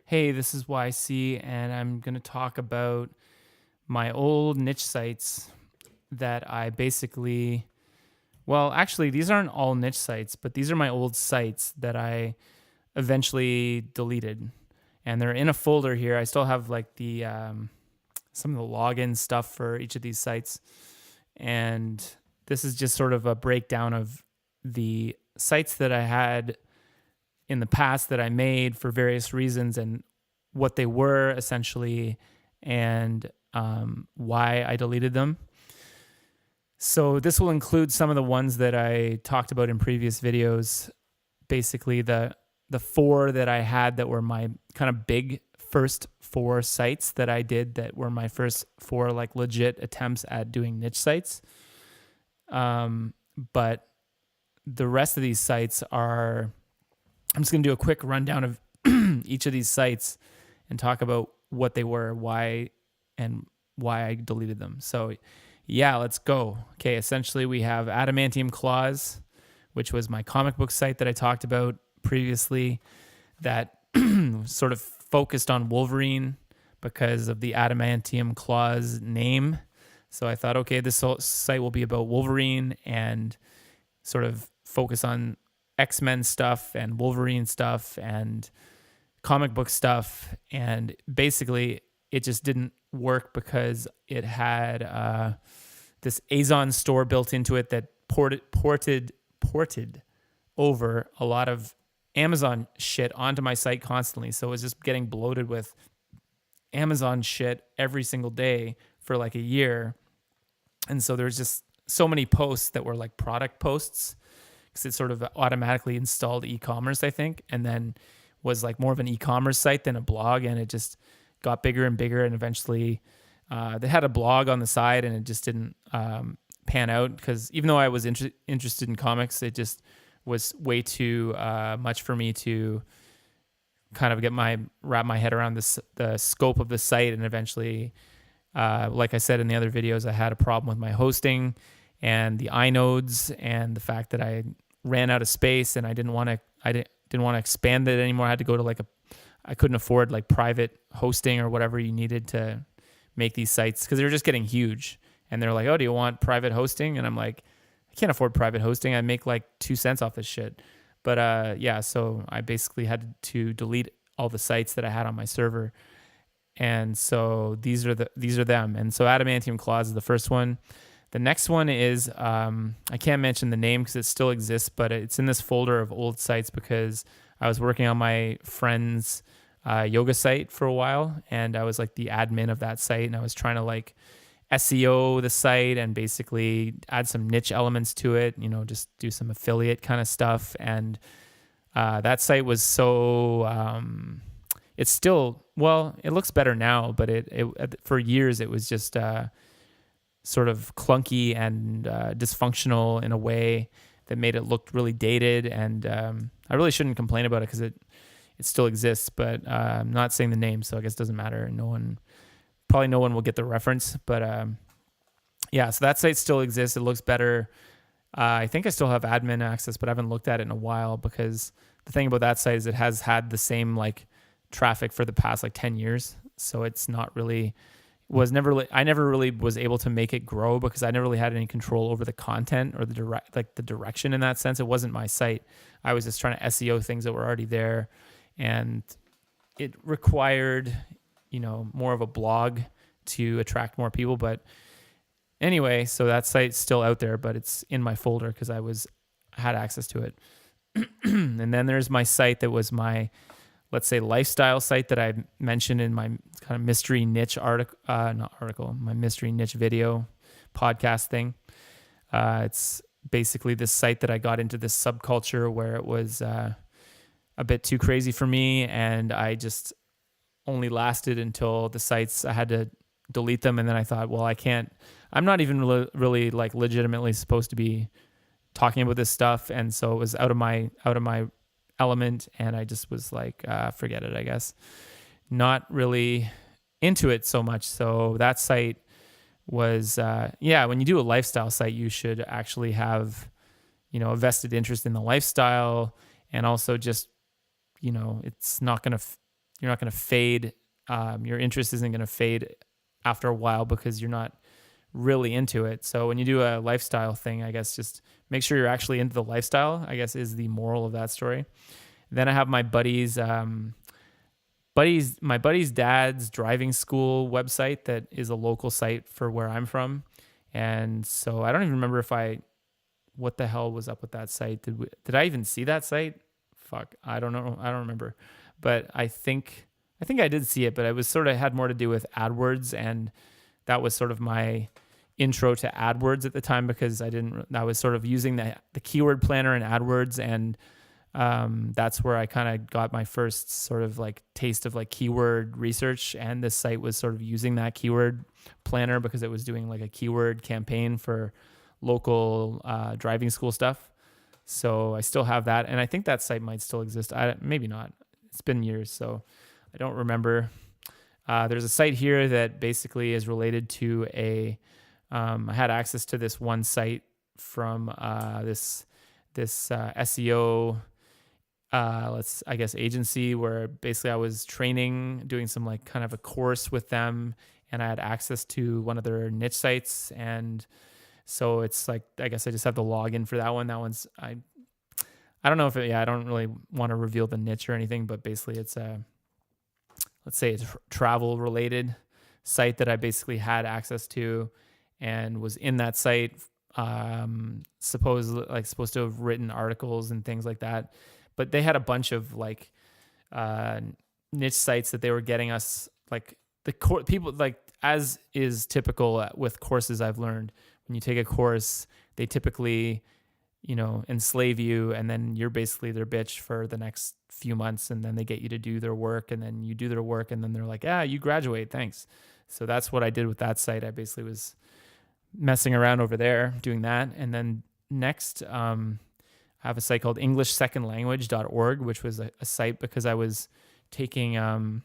Hey, this is YC, and I'm going to talk about my old niche sites that I basically, well, actually, these aren't all niche sites, but these are my old sites that I eventually deleted. And they're in a folder here. I still have like some of the login stuff for each of these sites. And this is just sort of a breakdown of the sites that I had in the past that I made for various reasons and what they were essentially and why I deleted them. So this will include some of the ones that I talked about in previous videos. Basically, the four that I had that were my kind of big first four sites that I did that were my first four like legit attempts at doing niche sites. But the rest of these sites are, I'm just going to do a quick rundown of each of these sites and talk about what they were, why I deleted them. So yeah, let's go. Okay, essentially we have Adamantium Claws, which was my comic book site that I talked about previously that sort of focused on Wolverine because of the Adamantium Claws name. So I thought, okay, this site will be about Wolverine and sort of focus on X-Men stuff and Wolverine stuff and comic book stuff. And basically it just didn't work because it had this Azon store built into it that ported over a lot of Amazon shit onto my site constantly. So it was just getting bloated with Amazon shit every single day for like a year. And so there's just so many posts that were like product posts because it sort of automatically installed e-commerce, I think, and then was like more of an e-commerce site than a blog. And it just got bigger and bigger. And eventually they had a blog on the side and it just didn't pan out because even though I was interested in comics, it just was way too much for me to kind of wrap my head around the scope of the site. And eventually, like I said in the other videos, I had a problem with my hosting and the inodes and the fact that I ran out of space and I didn't want to expand it anymore. I had to go to I couldn't afford like private hosting or whatever you needed to make these sites because they were just getting huge. And they're like, oh, do you want private hosting? And I'm like, I can't afford private hosting. I make like 2 cents off this shit. But yeah, so I basically had to delete all the sites that I had on my server. And so these are them. And so Adamantium Claws is the first one. The next one is, I can't mention the name because it still exists, but it's in this folder of old sites because I was working on my friend's yoga site for a while. And I was like the admin of that site. And I was trying to like SEO the site and basically add some niche elements to it, just do some affiliate kind of stuff. And that site was so, it's still, well, it looks better now, but it for years it was just sort of clunky and dysfunctional in a way that made it look really dated. And I really shouldn't complain about it because it still exists, but I'm not saying the name, so I guess it doesn't matter. Probably no one will get the reference, but yeah, so that site still exists. It looks better. I think I still have admin access, but I haven't looked at it in a while because the thing about that site is it has had the same like traffic for the past like 10 years. So it's not really, I never really was able to make it grow because I never really had any control over the content or the direction in that sense. It wasn't my site. I was just trying to SEO things that were already there, and it required more of a blog to attract more people. But anyway, so that site's still out there, but it's in my folder because I had access to it. And then there's my site that was my, let's say, lifestyle site that I mentioned in my kind of mystery niche my mystery niche video podcast thing. It's basically this site that I got into this subculture where it was a bit too crazy for me, and I just only lasted until the sites I had to delete them. And then I thought, well, I'm not even really like legitimately supposed to be talking about this stuff. And so it was out of my element. And I just was like, forget it, I guess. Not really into it so much. So that site was, when you do a lifestyle site, you should actually have, a vested interest in the lifestyle. And also just, it's not going to you're not going to fade. Your interest isn't going to fade after a while because you're not really into it. So when you do a lifestyle thing, I guess just make sure you're actually into the lifestyle, I guess, is the moral of that story. Then I have my my buddy's dad's driving school website that is a local site for where I'm from. And so I don't even remember what the hell was up with that site. Did I even see that site? Fuck, I don't know. I don't remember. But I think I did see it, but it was sort of had more to do with AdWords, and that was sort of my intro to AdWords at the time, because I was sort of using the keyword planner in AdWords, and that's where I kind of got my first sort of like taste of like keyword research. And this site was sort of using that keyword planner because it was doing like a keyword campaign for local driving school stuff. So I still have that, and I think that site might still exist. Maybe not. It's been years, so I don't remember. There's a site here that basically is related to I had access to this one site from this SEO, I guess agency, where basically I was doing some like kind of a course with them, and I had access to one of their niche sites. And so it's like, I guess I just have to log in for that one. That one's, I don't know if I don't really want to reveal the niche or anything, but basically it's let's say it's travel related site that I basically had access to and was in that site, supposed to have written articles and things like that. But they had a bunch of like niche sites that they were getting us, like people, like, as is typical with courses I've learned, when you take a course, they typically, enslave you, and then you're basically their bitch for the next few months, and then they get you to do their work, and then you do their work, and then they're like, you graduate, thanks. So that's what I did with that site. I basically was messing around over there doing that. And then next, I have a site called EnglishSecondLanguage.org, which was a site because I was taking a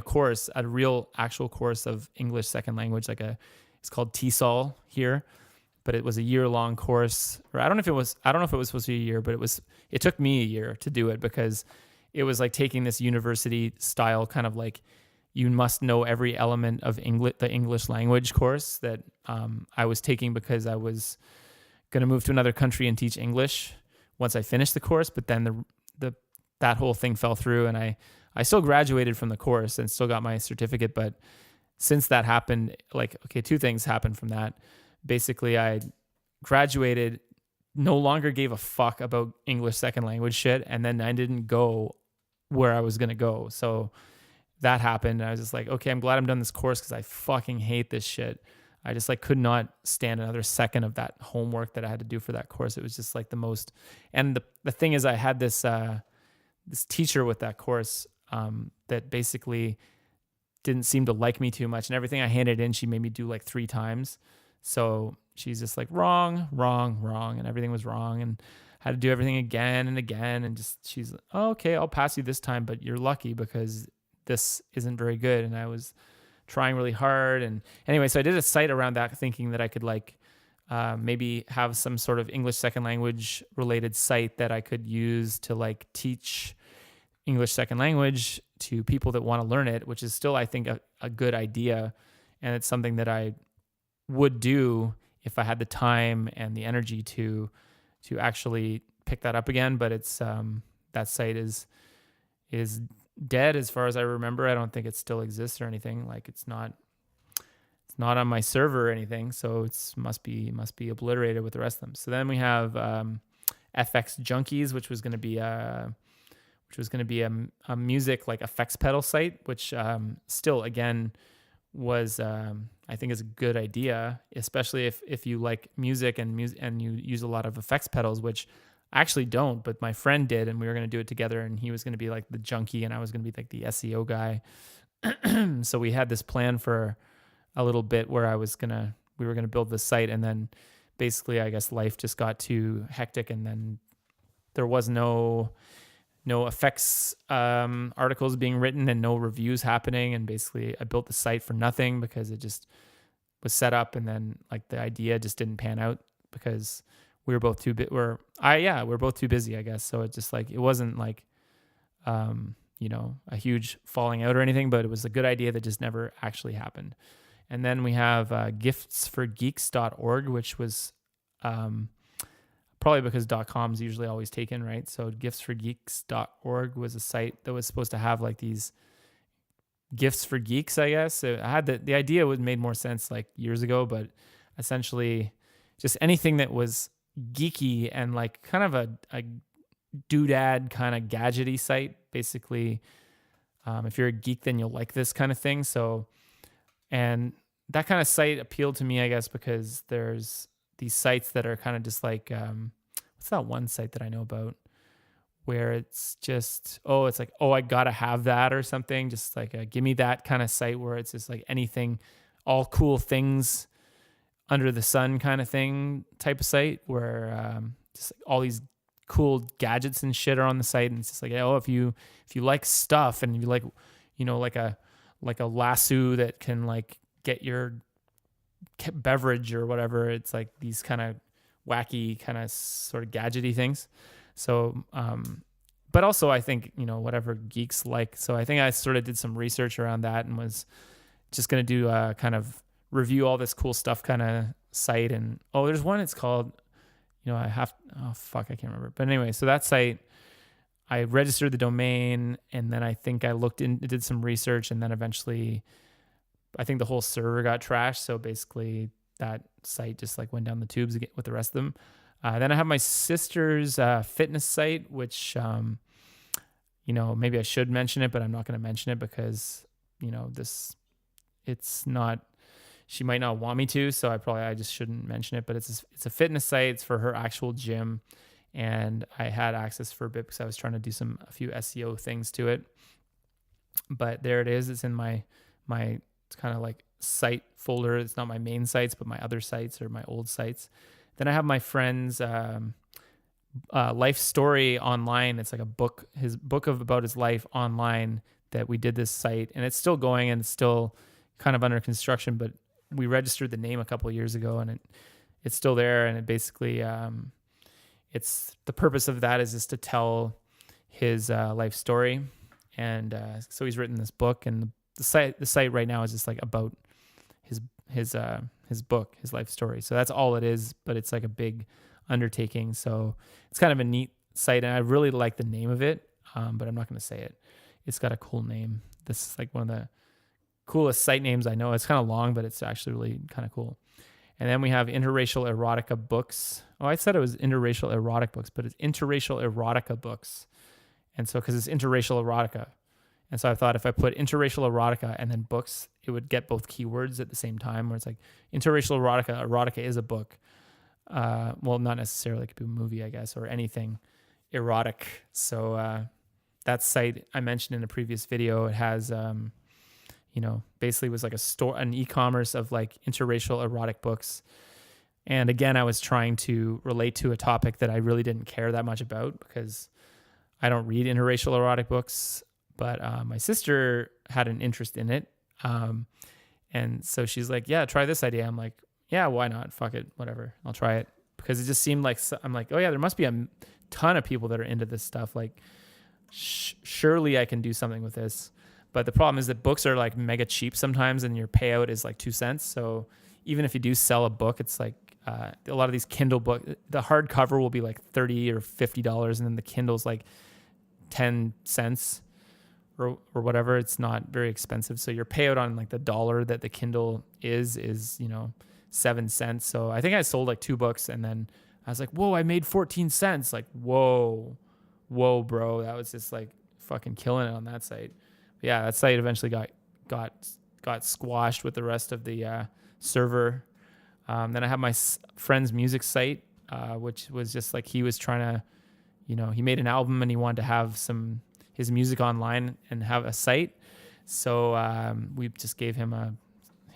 course, a real actual course of English second language, it's called TESOL here, but it was a year-long course. Or I don't know if it was supposed to be a year, but it took me a year to do it, because it was like taking this university style kind of like, you must know every element of the English language course that I was taking because I was going to move to another country and teach English once I finished the course. But then that whole thing fell through, and I still graduated from the course and still got my certificate. But since that happened, two things happened from that. Basically, I graduated, no longer gave a fuck about English second language shit, and then I didn't go where I was going to go. So that happened, and I was just like, okay, I'm glad I'm done this course, because I fucking hate this shit. I just could not stand another second of that homework that I had to do for that course. It was just the most. And the thing is, I had this teacher with that course that basically didn't seem to like me too much, and everything I handed in, she made me do 3 times. So she's just wrong, and everything was wrong, and had to do everything again and again. And she's like, oh, okay, I'll pass you this time, but you're lucky because this isn't very good. And I was trying really hard. And anyway, so I did a site around that, thinking that I could maybe have some sort of English second language related site that I could use to teach English second language to people that want to learn it, which is still, I think, a good idea. And it's something that I would do if I had the time and the energy to actually pick that up again. But it's that site is dead as far as I remember. I don't think it still exists or anything. It's not on my server or anything, so it's must be obliterated with the rest of them. So then we have FX Junkies, which was going to be a music effects pedal site, which still again was I think is a good idea, especially if you like music and you use a lot of effects pedals, which I actually don't, but my friend did, and we were going to do it together, and he was going to be the junkie, and I was going to be the SEO guy. So we had this plan for a little bit where we were going to build this site, and then basically I guess life just got too hectic, and then there was no effects articles being written and no reviews happening, and basically I built the site for nothing because it just was set up, and then the idea just didn't pan out because we were both too we're both too busy, I guess. So it just it wasn't a huge falling out or anything, but it was a good idea that just never actually happened. And then we have giftsforgeeks.org, which was probably because .com is usually always taken, right? So giftsforgeeks.org was a site that was supposed to have like these gifts for geeks, I guess. I had the idea made more sense like years ago, but essentially just anything that was geeky and like kind of a doodad kind of gadgety site. Basically, if you're a geek, then you'll like this kind of thing. So, and that kind of site appealed to me, I guess, because there's these sites that are kind of just like, what's that one site that I know about where it's just, it's like, I gotta have that or something. Just like a give me that kind of site where it's just like anything, all cool things under the sun kind of thing type of site where just like all these cool gadgets and shit are on the site. And it's just like, if you like stuff and you like, like a lasso that can like get your beverage or whatever. It's like these kind of wacky kind of sort of gadgety things. So, but also I think, whatever geeks like. So I think I sort of did some research around that and was just going to do a kind of review all this cool stuff kind of site. And, there's one, it's called, I can't remember. But anyway, so that site, I registered the domain and then I think I did some research and then eventually I think the whole server got trashed. So basically that site just like went down the tubes again with the rest of them. Then I have my sister's fitness site, which, maybe I should mention it, but I'm not going to mention it because, it's not, she might not want me to. So I just shouldn't mention it, but it's a fitness site. It's for her actual gym. And I had access for a bit because I was trying to do a few SEO things to it. But there it is. It's in my kind of like site folder. It's not my main sites, but my other sites or my old sites. Then I have my friend's life story online. It's like a book, his book about his life online that we did this site. And it's still going and it's still kind of under construction, but we registered the name a couple of years ago and it's still there. And it basically, it's the purpose of that is just to tell his life story. And so he's written this book and the site right now is just like about his book, his life story. So that's all it is, but it's like a big undertaking. So it's kind of a neat site and I really like the name of it, but I'm not going to say it. It's got a cool name. This is like one of the coolest site names I know. It's kind of long, but it's actually really kind of cool. And then we have interracial erotica books. I said it was interracial erotic books, but it's interracial erotica books. And so, because it's interracial erotica. And so I thought if I put interracial erotica and then books, it would get both keywords at the same time where it's like interracial erotica. Erotica is a book. Well, not necessarily. It could be a movie, I guess, or anything erotic. So that site I mentioned in a previous video, it has, basically was like an e-commerce of like interracial erotic books. And again, I was trying to relate to a topic that I really didn't care that much about because I don't read interracial erotic books, but my sister had an interest in it. And so she's like, yeah, try this idea. I'm like, yeah, why not? Fuck it. Whatever. I'll try it. Because it just seemed like, I'm like, oh yeah, there must be a ton of people that are into this stuff. Like, surely I can do something with this. But the problem is that books are like mega cheap sometimes and your payout is like 2 cents. So even if you do sell a book, it's like a lot of these Kindle books, the hardcover will be like $30 or $50 and then the Kindle's like 10 cents or whatever. It's not very expensive. So your payout on like the dollar that the Kindle is 7 cents. So I think I sold like 2 books and then I was like, whoa, I made 14 cents. Like, whoa, bro. That was just like fucking killing it on that site. But yeah, that site eventually got squashed with the rest of the server. Then I have my friend's music site, which was just like he was trying to, he made an album and he wanted to have his music online and have a site. So we just gave him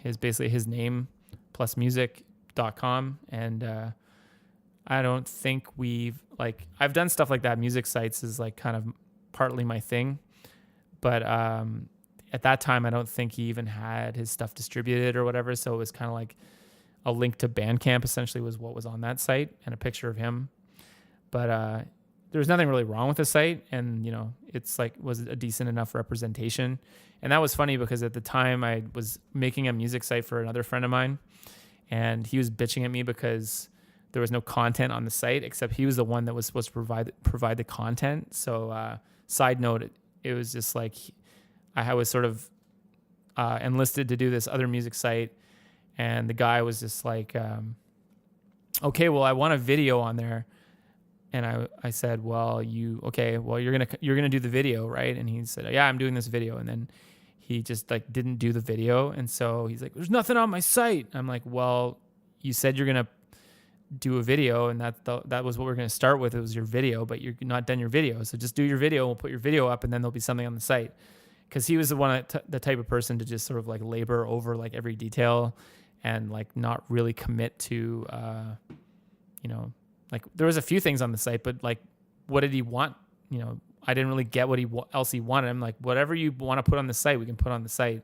his name plus music.com. And I don't think I've done stuff like that. Music sites is like kind of partly my thing. But at that time, I don't think he even had his stuff distributed or whatever. So it was kind of like a link to Bandcamp essentially was what was on that site and a picture of him. But there's nothing really wrong with the site, and it's like was a decent enough representation. And that was funny because at the time I was making a music site for another friend of mine, and he was bitching at me because there was no content on the site, except he was the one that was supposed to provide the content. So side note, it was just like I was sort of enlisted to do this other music site, and the guy was just like, okay, well, I want a video on there. And I said, well, you're gonna do the video, right? And he said, yeah, I'm doing this video. And then he just like didn't do the video, and so he's like, there's nothing on my site. I'm like, well, you said you're gonna do a video, and that was what we're gonna start with. It was your video, but you're not done your video, so just do your video. We'll put your video up, and then there'll be something on the site. Because he was the type of person to just sort of like labor over like every detail, and like not really commit to, like there was a few things on the site, but like, what did he want? I didn't really get what else he wanted. I'm like, whatever you want to put on the site, we can put on the site.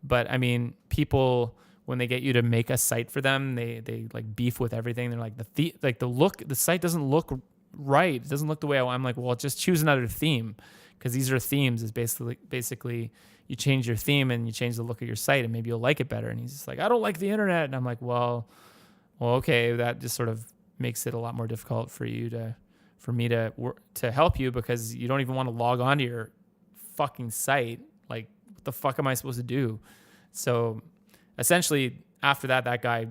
But I mean, people, when they get you to make a site for them, they like beef with everything. They're like, the site doesn't look right. It doesn't look the way I want. I'm like, well, just choose another theme, because these are themes. Is basically you change your theme and you change the look of your site, and maybe you'll like it better. And he's just like, I don't like the internet. And I'm like, well, okay, that just sort of makes it a lot more difficult for me to help you, because you don't even want to log on to your fucking site. Like, what the fuck am I supposed to do? So essentially after that guy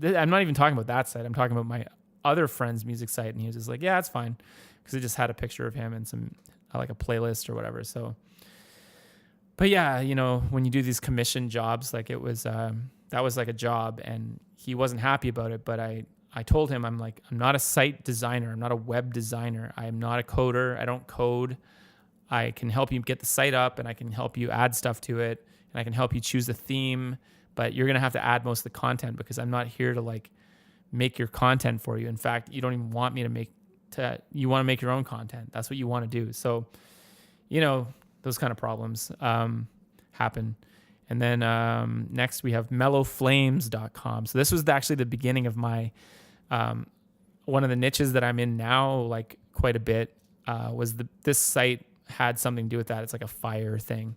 I'm not even talking about that site. I'm talking about my other friend's music site. And he was just like, yeah, it's fine. Cause it just had a picture of him and some, like a playlist or whatever. So, but yeah, when you do these commission jobs, like it was, that was like a job, and he wasn't happy about it. But I told him, I'm like, I'm not a site designer. I'm not a web designer. I am not a coder. I don't code. I can help you get the site up, and I can help you add stuff to it, and I can help you choose the theme, but you're going to have to add most of the content, because I'm not here to like make your content for you. In fact, you don't even want me you want to make your own content. That's what you want to do. So, those kind of problems happen. And then next we have mellowflames.com. So this was actually the beginning of my, one of the niches that I'm in now, like quite a bit, was this site had something to do with that. It's like a fire thing,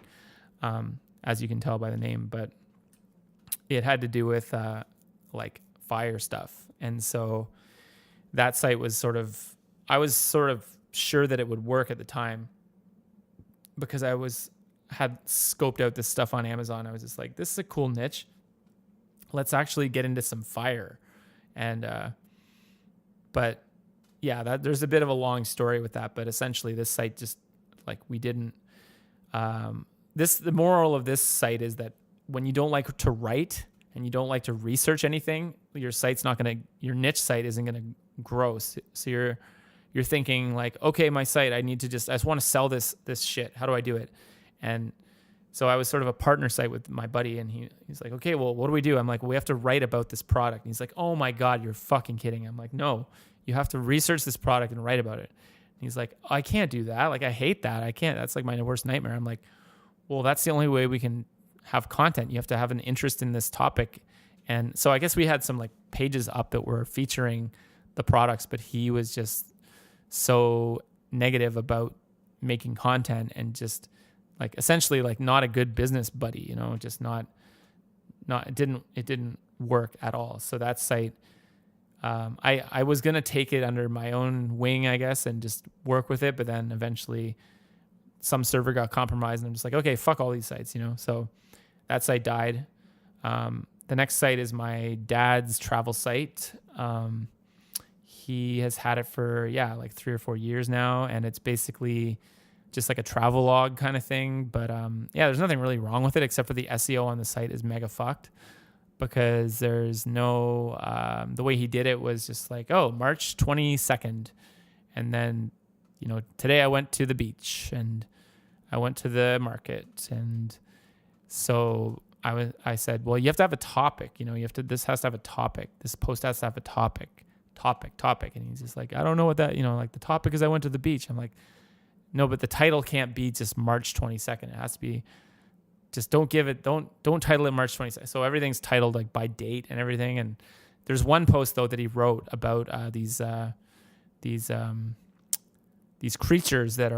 as you can tell by the name, but it had to do with like fire stuff. And so that site was I was sort of sure that it would work at the time, because I had scoped out this stuff on Amazon. I was just like, this is a cool niche. Let's actually get into some fire. And, but yeah, there's a bit of a long story with that, but essentially this site just like, we didn't, the moral of this site is that when you don't like to write and you don't like to research anything, your niche site isn't going to grow. So you're thinking like, okay, my site, I just want to sell this shit. How do I do it? And so I was sort of a partner site with my buddy, and he's like, okay, well, what do we do? I'm like, well, we have to write about this product. And he's like, oh my God, you're fucking kidding. I'm like, no, you have to research this product and write about it. And he's like, I can't do that. Like, I hate that. I can't. That's like my worst nightmare. I'm like, well, that's the only way we can have content. You have to have an interest in this topic. And so I guess we had some like pages up that were featuring the products, but he was just so negative about making content, and just like essentially like not a good business buddy, just not it didn't work at all. So that site, I was going to take it under my own wing, I guess, and just work with it. But then eventually some server got compromised, and I'm just like, okay, fuck all these sites, so that site died. The next site is my dad's travel site. He has had it for, like 3 or 4 years now. And it's basically just like a travel log kind of thing. But there's nothing really wrong with it, except for the SEO on the site is mega fucked, because there's no, the way he did it was just like, oh, March 22nd. And then, today I went to the beach and I went to the market. And so I said, well, you have to have a topic, this has to have a topic. This post has to have a topic. And he's just like, I don't know what that, like the topic is I went to the beach. I'm like, no, but the title can't be just March 22nd. It has to be, just don't title it March 22nd. So everything's titled like by date and everything. And there's one post though that he wrote about these these creatures that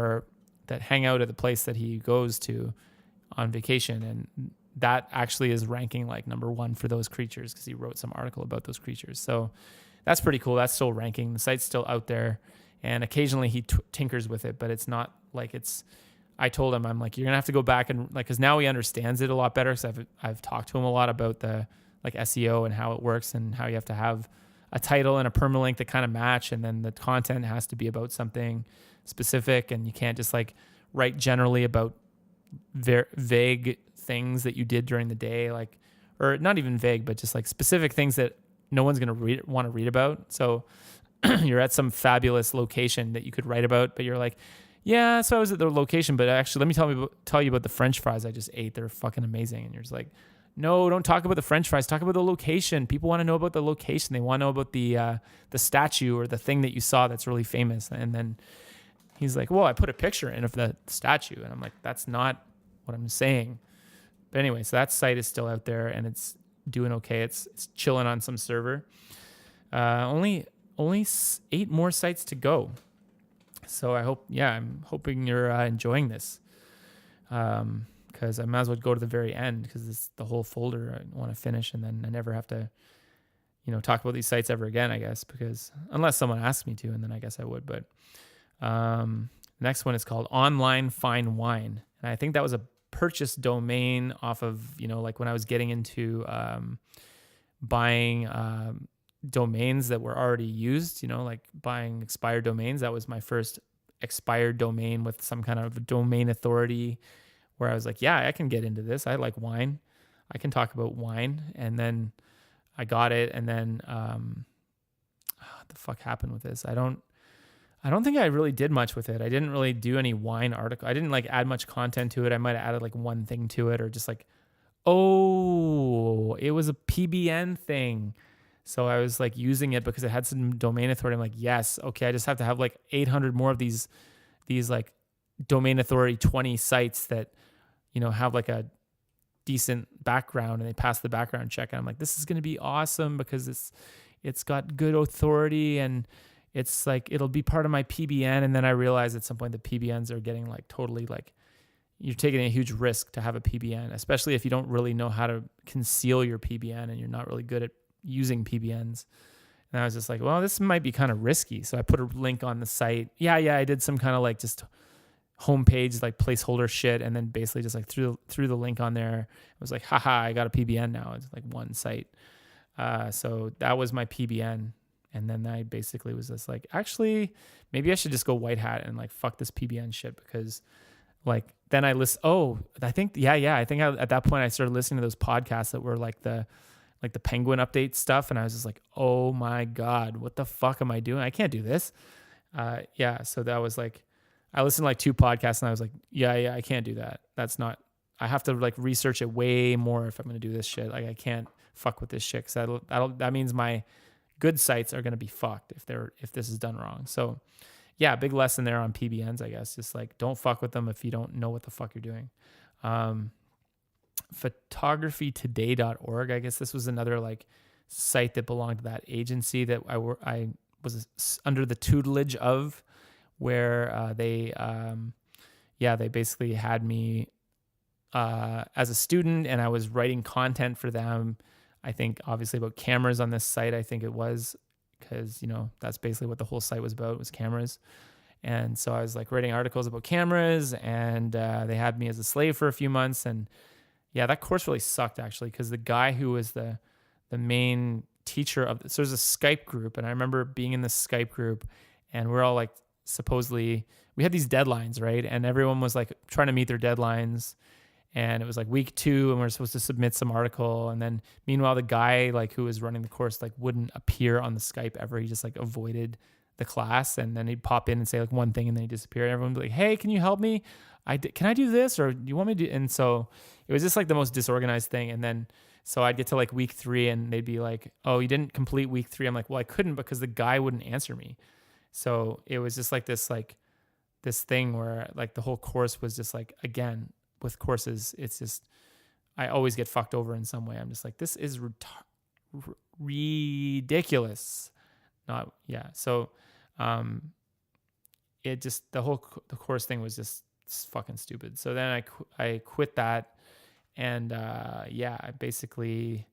hang out at the place that he goes to on vacation, and that actually is ranking like number 1 for those creatures because he wrote some article about those creatures. So that's pretty cool. That's still ranking. The site's still out there, and occasionally he tinkers with it, but it's not like it's. I told him, I'm like, you're gonna have to go back and like, because now he understands it a lot better. So I've talked to him a lot about the like SEO and how it works and how you have to have a title and a permalink that kind of match, and then the content has to be about something specific, and you can't just like write generally about vague things that you did during the day, like, or not even vague, but just like specific things that no one's gonna want to read about. So you're at some fabulous location that you could write about, but you're like, yeah, so I was at the location, but actually, let me tell you about the French fries I just ate. They're fucking amazing. And you're just like, no, don't talk about the French fries. Talk about the location. People want to know about the location. They want to know about the statue or the thing that you saw that's really famous. And then he's like, well, I put a picture in of the statue. And I'm like, that's not what I'm saying. But anyway, so that site is still out there, and it's doing okay. It's chilling on some server. Only 8 more sites to go. So I'm hoping you're enjoying this, because I might as well go to the very end, because it's the whole folder I want to finish, and then I never have to, talk about these sites ever again, I guess, because unless someone asks me to, and then I guess I would. But next one is called Online Fine Wine, and I think that was a purchased domain off of, like when I was getting into buying domains that were already used, like buying expired domains. That was my first expired domain with some kind of domain authority, where I was like, yeah, I can get into this. I like wine. I can talk about wine. And then I got it. And then what the fuck happened with this? I don't think I really did much with it. I didn't really do any wine article. I didn't like add much content to it. I might have added like one thing to it, or just like, oh, it was a PBN thing. So I was like using it because it had some domain authority. I'm like, yes, okay, I just have to have like 800 more of these like domain authority 20 sites that, have like a decent background, and they pass the background check. And I'm like, this is going to be awesome because it's got good authority, and it's like, it'll be part of my PBN. And then I realized at some point the PBNs are getting like totally like, you're taking a huge risk to have a PBN, especially if you don't really know how to conceal your PBN and you're not really good at using PBNs. And I was just like, well, this might be kind of risky. So I put a link on the site. Yeah, I did some kind of like just homepage, like placeholder shit. And then basically just like threw the link on there. I was like, haha, I got a PBN now. It's like one site. So that was my PBN. And then I basically was just like, actually, maybe I should just go white hat and like, fuck this PBN shit, because like, then I list, I think at that point I started listening to those podcasts that were like the Penguin update stuff. And I was just like, oh my God, what the fuck am I doing? I can't do this. So that was like, I listened to like 2 podcasts, and I was like, yeah, I can't do that. That's not, I have to like research it way more if I'm going to do this shit. Like I can't fuck with this shit, because that means my good sites are going to be fucked if this is done wrong. So yeah, big lesson there on PBNs, I guess. Just like, don't fuck with them if you don't know what the fuck you're doing. Photographytoday.org. I guess this was another like site that belonged to that agency that I was under the tutelage of, where they basically had me as a student, and I was writing content for them. I think obviously about cameras on this site. I think it was because, that's basically what the whole site was about, was cameras. And so I was like writing articles about cameras, and they had me as a slave for a few months. And yeah, that course really sucked actually, because the guy who was the main teacher of this, so there's a Skype group, and I remember being in this Skype group, and we're all like, supposedly we had these deadlines, right? And everyone was like trying to meet their deadlines, and it was like week 2, and we're supposed to submit some article. And then meanwhile, the guy like who was running the course like wouldn't appear on the Skype ever. He just like avoided the class, and then he'd pop in and say like one thing, and then he'd disappear. And everyone would be like, hey, can you help me? Can I do this? Or do you want me to do? And so it was just like the most disorganized thing. And then, so I'd get to like week 3, and they'd be like, oh, you didn't complete week 3. I'm like, well, I couldn't, because the guy wouldn't answer me. So it was just like this thing where like the whole course was just like, again, with courses, it's just, I always get fucked over in some way. I'm just like, this is ridiculous. So it just, the course thing was just fucking stupid. So then I quit that, and I basically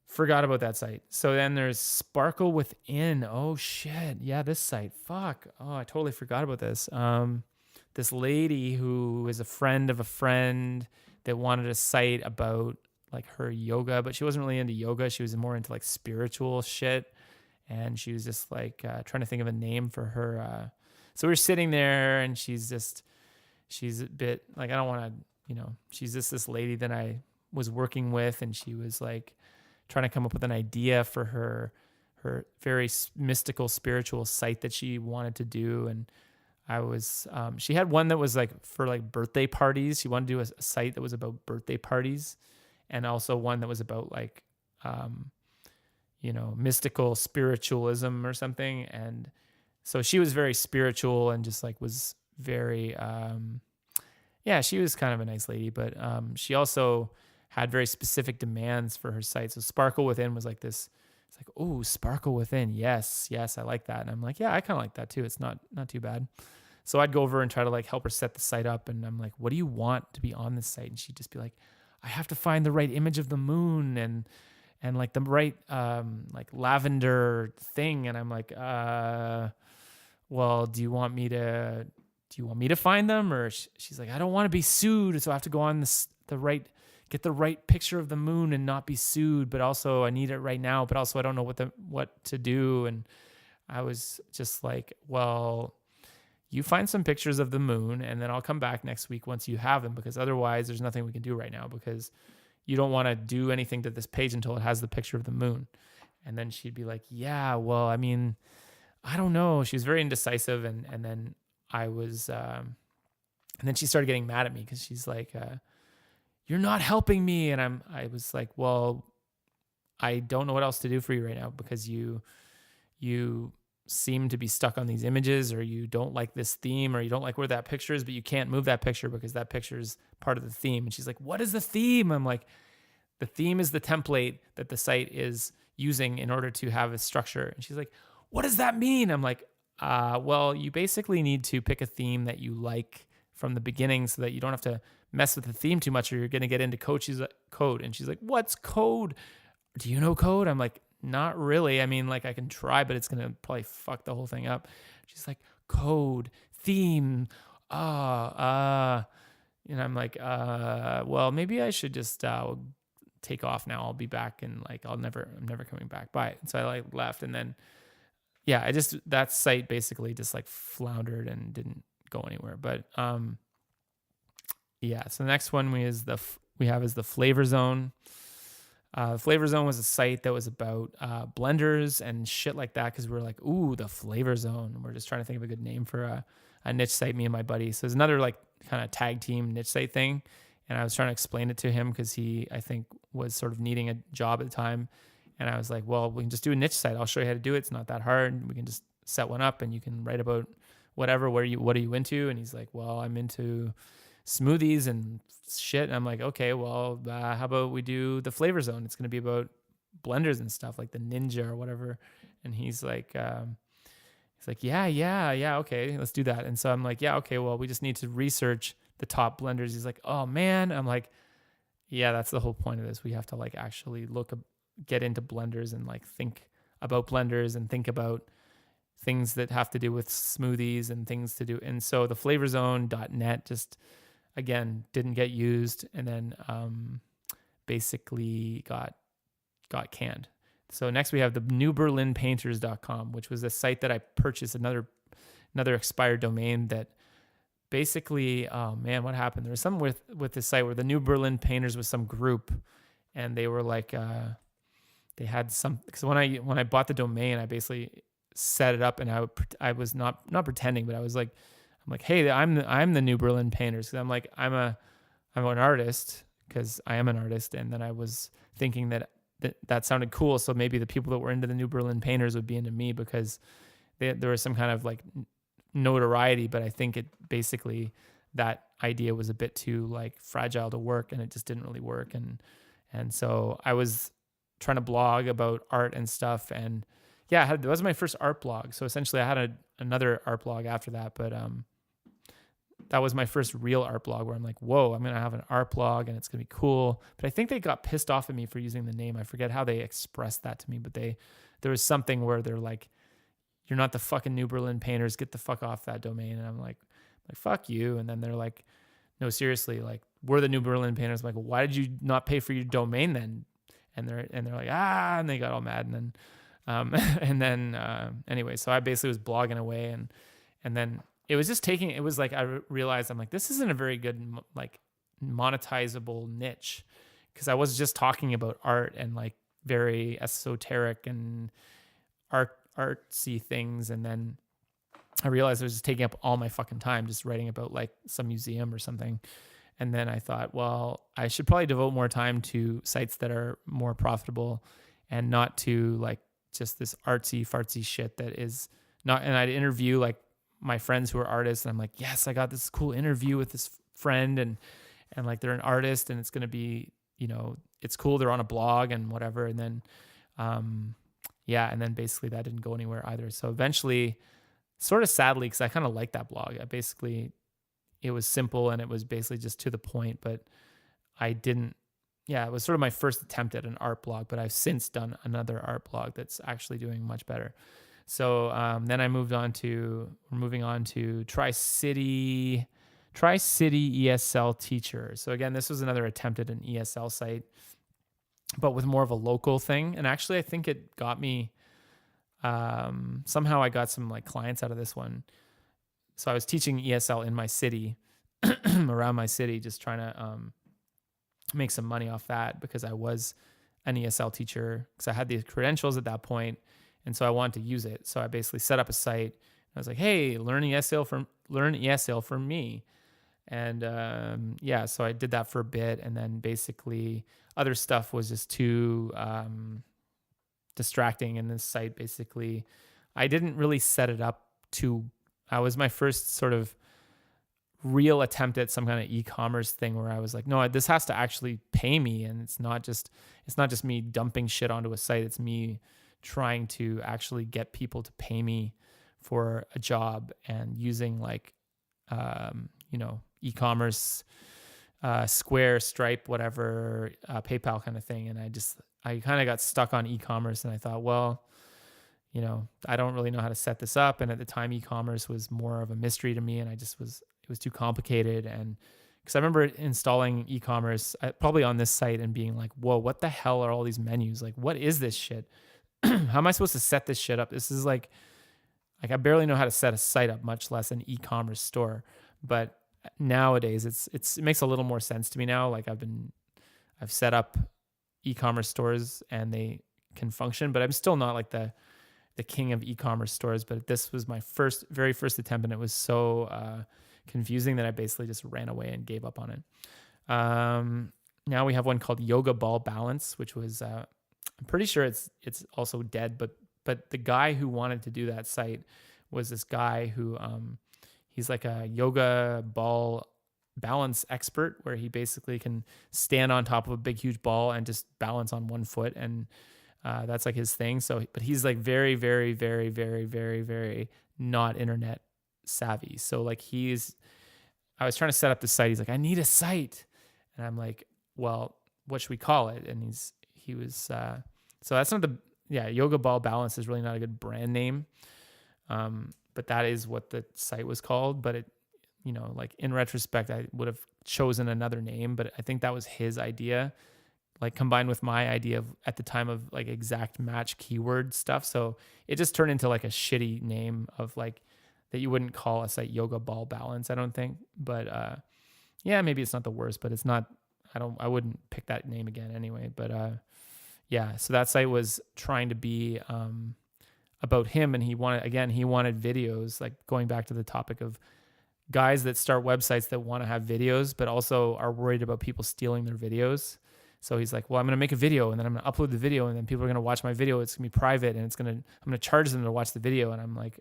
forgot about that site. So then there's Sparkle Within. Oh shit. Yeah, this site. Fuck. Oh, I totally forgot about this. This lady who is a friend of a friend that wanted a site about like her yoga, but she wasn't really into yoga. She was more into like spiritual shit. And she was just like trying to think of a name for her. So we were sitting there, and she's a bit like, I don't want to, she's just this lady that I was working with, and she was like trying to come up with an idea for her very mystical spiritual site that she wanted to do. And I was she had one that was like for like birthday parties. She wanted to do a site that was about birthday parties, and also one that was about like mystical spiritualism or something. And so she was very spiritual and just like was very she was kind of a nice lady, but she also had very specific demands for her site. So Sparkle Within was like this. It's like, oh, Sparkle Within. Yes, I like that. And I'm like, yeah, I kind of like that too. It's not too bad. So I'd go over and try to like help her set the site up. And I'm like, what do you want to be on this site? And she'd just be like, I have to find the right image of the moon and like the right like lavender thing. And I'm like, well, do you want me to find them? Or she's like, I don't want to be sued, so I have to go on get the right picture of the moon and not be sued, but also I need it right now, but also I don't know what to do. And I was just like, well, you find some pictures of the moon, and then I'll come back next week once you have them, because otherwise there's nothing we can do right now, because you don't want to do anything to this page until it has the picture of the moon. And then she'd be like, yeah, well, I mean, I don't know. She was very indecisive. And then I was, and then she started getting mad at me because she's like, you're not helping me. And I was like, well, I don't know what else to do for you right now, because you seem to be stuck on these images, or you don't like this theme, or you don't like where that picture is, but you can't move that picture because that picture is part of the theme. And she's like, what is the theme? I'm like, the theme is the template that the site is using in order to have a structure. And she's like, what does that mean? I'm like, well, you basically need to pick a theme that you like from the beginning, so that you don't have to mess with the theme too much, or you're going to get into code. And she's like, what's code? Do you know code? I'm like, not really. I mean, like, I can try, but it's going to probably fuck the whole thing up. She's like, code, theme, and I'm like, well, maybe I should just take off now. I'll be back, and like, I'm never coming back. Bye. And so I like left, and then that site basically just like floundered and didn't go anywhere. But so the next one we have is the Flavor Zone. Flavor Zone was a site that was about blenders and shit like that, because we were like, ooh, the Flavor Zone. We're just trying to think of a good name for a niche site, me and my buddy. So it's another like kind of tag team niche site thing. And I was trying to explain it to him, because he, I think, was sort of needing a job at the time. And I was like, well, we can just do a niche site. I'll show you how to do it. It's not that hard. We can just set one up, and you can write about whatever, what are you into? And he's like, well, I'm into smoothies and shit. And I'm like, okay, well, how about we do the Flavor Zone? It's going to be about blenders and stuff, like the Ninja or whatever. And he's like, yeah, okay, let's do that. And so I'm like, yeah, okay, well, we just need to research the top blenders. He's like, oh man. I'm like, yeah, that's the whole point of this. We have to like actually get into blenders and like think about blenders and think about things that have to do with smoothies and things to do. And so the flavorzone.net just, again, didn't get used, and then basically got canned. So next we have the newberlinpainters.com, which was a site that I purchased, another expired domain that basically, oh man, what happened? There was something with this site where the New Berlin Painters was some group, and they were like, they had some, because when I bought the domain, I basically set it up, and I was not pretending, but I'm like, hey, I'm the New Berlin Painters. Cause I'm like, I'm an artist, because I am an artist. And then I was thinking that sounded cool. So maybe the people that were into the New Berlin Painters would be into me, because there was some kind of like notoriety. But I think it basically, that idea was a bit too like fragile to work, and it just didn't really work. And so I was trying to blog about art and stuff, and yeah, that was my first art blog. So essentially I had another art blog after that, but that was my first real art blog where I'm like, whoa, I'm going to have an art blog and it's going to be cool. But I think they got pissed off at me for using the name. I forget how they expressed that to me, but there was something where they're like, you're not the fucking New Berlin Painters, get the fuck off that domain. And I'm like, fuck you. And then they're like, no, seriously, like, we're the New Berlin Painters. I'm like, well, why did you not pay for your domain then? And they're like, and they got all mad. And then anyway, so I basically was blogging away, and then it was just taking, it was like, I realized, I'm like, this isn't a very good, like, monetizable niche, because I was just talking about art and like very esoteric and artsy things. And then I realized I was just taking up all my fucking time just writing about like some museum or something. And then I thought, well, I should probably devote more time to sites that are more profitable and not to like just this artsy fartsy shit that is not. And I'd interview like my friends who are artists, and I'm like, yes, I got this cool interview with this friend, and like they're an artist, and it's going to be, you know, it's cool. They're on a blog and whatever. And then, and then basically that didn't go anywhere either. So eventually, sort of sadly, because I kind of liked that blog, it was simple and it was basically just to the point, but it was sort of my first attempt at an art blog, but I've since done another art blog that's actually doing much better. So then we're moving on to Tri-City ESL Teacher. So again, this was another attempt at an ESL site, but with more of a local thing. And actually, I think it got me, somehow I got some like clients out of this one. So I was teaching ESL in my city, around my city, just trying to make some money off that, because I was an ESL teacher, because I had these credentials at that point, and so I wanted to use it. So I basically set up a site. I was like, hey, learn ESL from me. And so I did that for a bit, and then basically other stuff was just too distracting. And this site, basically, I didn't really set it up I was my first sort of real attempt at some kind of e-commerce thing where I was like, no, this has to actually pay me. And it's not just me dumping shit onto a site. It's me trying to actually get people to pay me for a job, and using like, e-commerce, Square, Stripe, whatever, PayPal kind of thing. And I kind of got stuck on e-commerce, and I thought, well, I don't really know how to set this up. And at the time, e-commerce was more of a mystery to me, and it was too complicated. And because I remember installing e-commerce probably on this site and being like, whoa, what the hell are all these menus? Like, what is this shit? How am I supposed to set this shit up? This is like I barely know how to set a site up, much less an e-commerce store. But nowadays it makes a little more sense to me now. Like I've set up e-commerce stores and they can function, but I'm still not like the king of e-commerce stores. But this was my very first attempt, and it was so confusing that I basically just ran away and gave up on it. Now we have one called Yoga Ball Balance, which was I'm pretty sure it's also dead, but the guy who wanted to do that site was this guy who he's like a yoga ball balance expert, where he basically can stand on top of a big huge ball and just balance on one foot, and that's like his thing. So, but he's like very, very, very, very, very, very not internet savvy. So like I was trying to set up the site. He's like, I need a site, and I'm like, well, what should we call it? And he was so that's not Yoga Ball Balance is really not a good brand name, but that is what the site was called. But it, like in retrospect, I would have chosen another name, but I think that was his idea, like combined with my idea of at the time of like exact match keyword stuff. So it just turned into like a shitty name of like that you wouldn't call a site Yoga Ball Balance, I don't think. But maybe it's not the worst, but it's not. I wouldn't pick that name again anyway. But so that site was trying to be about him, and he wanted videos, like going back to the topic of guys that start websites that want to have videos, but also are worried about people stealing their videos. So he's like, well, I'm going to make a video, and then I'm going to upload the video, and then people are going to watch my video. It's going to be private, and I'm going to charge them to watch the video. And I'm like,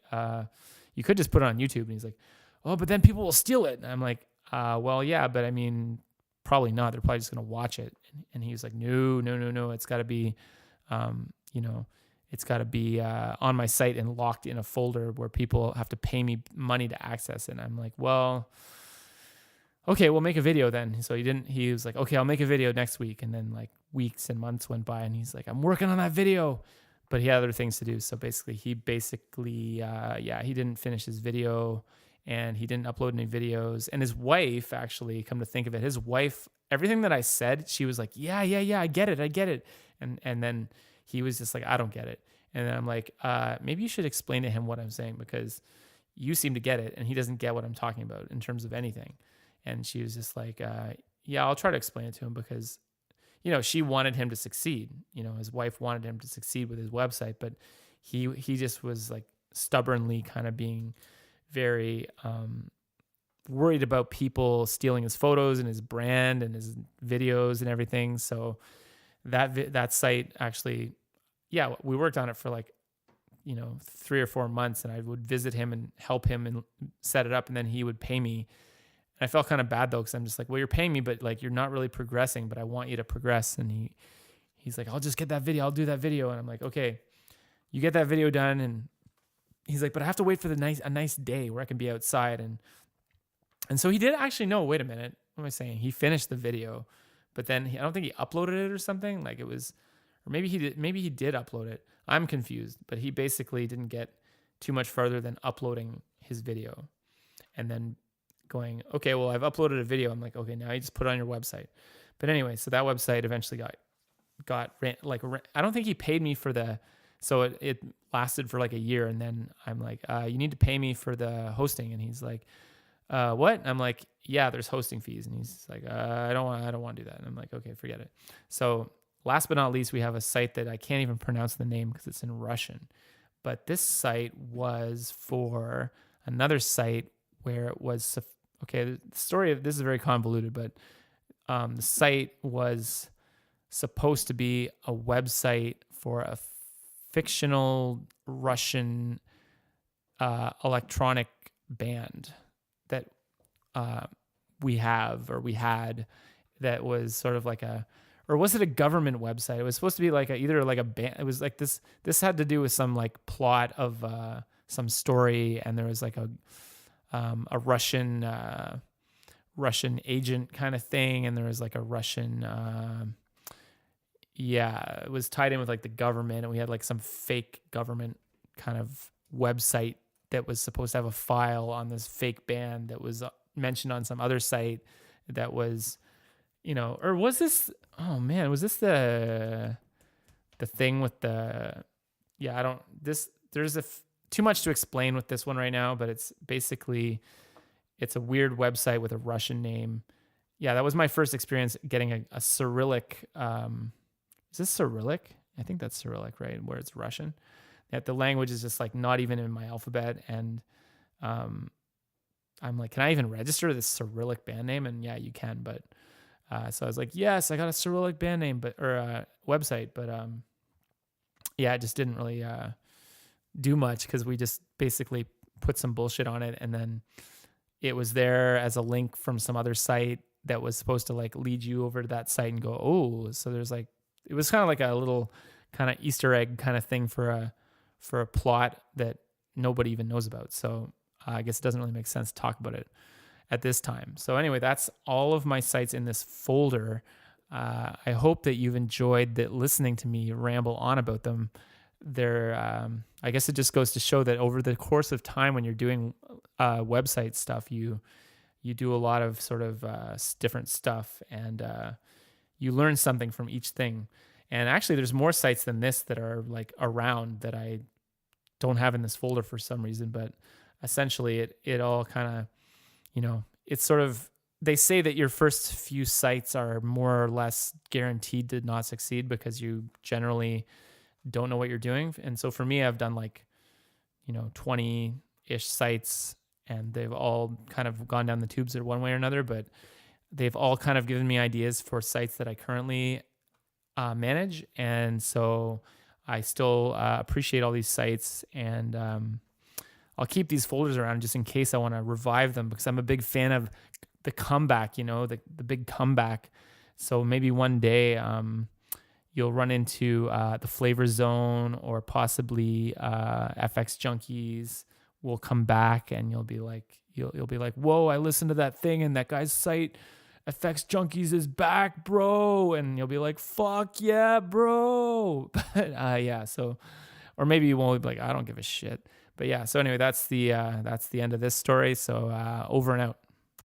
you could just put it on YouTube. And he's like, oh, but then people will steal it. And I'm like, well, yeah, but I mean, probably not. They're probably just going to watch it. And he was like, no. It's got to be, it's got to be on my site and locked in a folder where people have to pay me money to access it. And I'm like, well, okay, we'll make a video then. So he was like, okay, I'll make a video next week. And then like weeks and months went by and he's like, I'm working on that video, but he had other things to do. So basically he didn't finish his video and he didn't upload any videos. And his wife, actually, come to think of it, his wife, everything that I said, she was like, yeah, I get it. And then he was just like, I don't get it. And then I'm like, maybe you should explain to him what I'm saying, because you seem to get it and he doesn't get what I'm talking about in terms of anything. And she was just like, yeah, I'll try to explain it to him, because, she wanted him to succeed. His wife wanted him to succeed with his website, but he just was like stubbornly kind of being very worried about people stealing his photos and his brand and his videos and everything. So that site actually, yeah, we worked on it for like, 3 or 4 months, and I would visit him and help him and set it up, and then he would pay me. And I felt kind of bad though, because I'm just like, well, you're paying me, but like you're not really progressing, but I want you to progress. And he's like, I'll just get that video. I'll do that video. And I'm like, okay, you get that video done. And he's like, but I have to wait for a nice day where I can be outside. And so he did actually, no, wait a minute. What am I saying? He finished the video, but then I don't think he uploaded it or something. Like it was, or maybe he did upload it. I'm confused, but he basically didn't get too much further than uploading his video and then going, okay, well, I've uploaded a video. I'm like, okay, now you just put it on your website. But anyway, so that website eventually got I don't think he paid me for so it lasted for like a year. And then I'm like, you need to pay me for the hosting. And he's like, what? And I'm like, yeah, there's hosting fees. And he's like, I don't want to do that. And I'm like, okay, forget it. So last but not least, we have a site that I can't even pronounce the name because it's in Russian. But this site was for another site where it was, okay, the story of this is very convoluted, but the site was supposed to be a website for a fictional Russian electronic band that we had that was sort of like or was it a government website? It was supposed to be like either like a band. It was like this had to do with some like plot of some story, and there was like a Russian agent kind of thing, and there was like a Russian it was tied in with like the government, and we had like some fake government kind of website that was supposed to have a file on this fake band that was mentioned on some other site that was, or was this, oh man, was this the thing with there's too much to explain with this one right now, but it's basically, it's a weird website with a Russian name. Yeah, that was my first experience getting a Cyrillic. Is this Cyrillic? I think that's Cyrillic, right? Where it's Russian. That the language is just like not even in my alphabet. And I'm like, can I even register this Cyrillic band name? And yeah, you can. But so I was like, yes, I got a Cyrillic band name, or website. But yeah, it just didn't really do much, because we just basically put some bullshit on it, and then it was there as a link from some other site that was supposed to like lead you over to that site and go, oh, so there's like, it was kind of like a little kind of Easter egg kind of thing for a plot that nobody even knows about. So I guess it doesn't really make sense to talk about it at this time. So anyway, that's all of my sites in this folder. I hope that you've enjoyed listening to me ramble on about them. I guess it just goes to show that over the course of time, when you're doing website stuff, you do a lot of sort of different stuff, and you learn something from each thing. And actually, there's more sites than this that are like around that I don't have in this folder for some reason. But essentially, it all kind of, it's sort of, they say that your first few sites are more or less guaranteed to not succeed because you generally don't know what you're doing. And so for me, I've done like, 20-ish sites, and they've all kind of gone down the tubes in one way or another, but they've all kind of given me ideas for sites that I currently manage. And so I still appreciate all these sites, and I'll keep these folders around just in case I want to revive them, because I'm a big fan of the comeback, the big comeback. So maybe one day, you'll run into the Flavor Zone, or possibly FX Junkies will come back, and you'll be like, whoa, I listened to that thing, and that guy's site, FX Junkies, is back, bro. And you'll be like, fuck yeah, bro. But yeah, so, or maybe you won't be like, I don't give a shit. But yeah, so anyway, that's the end of this story. So over and out.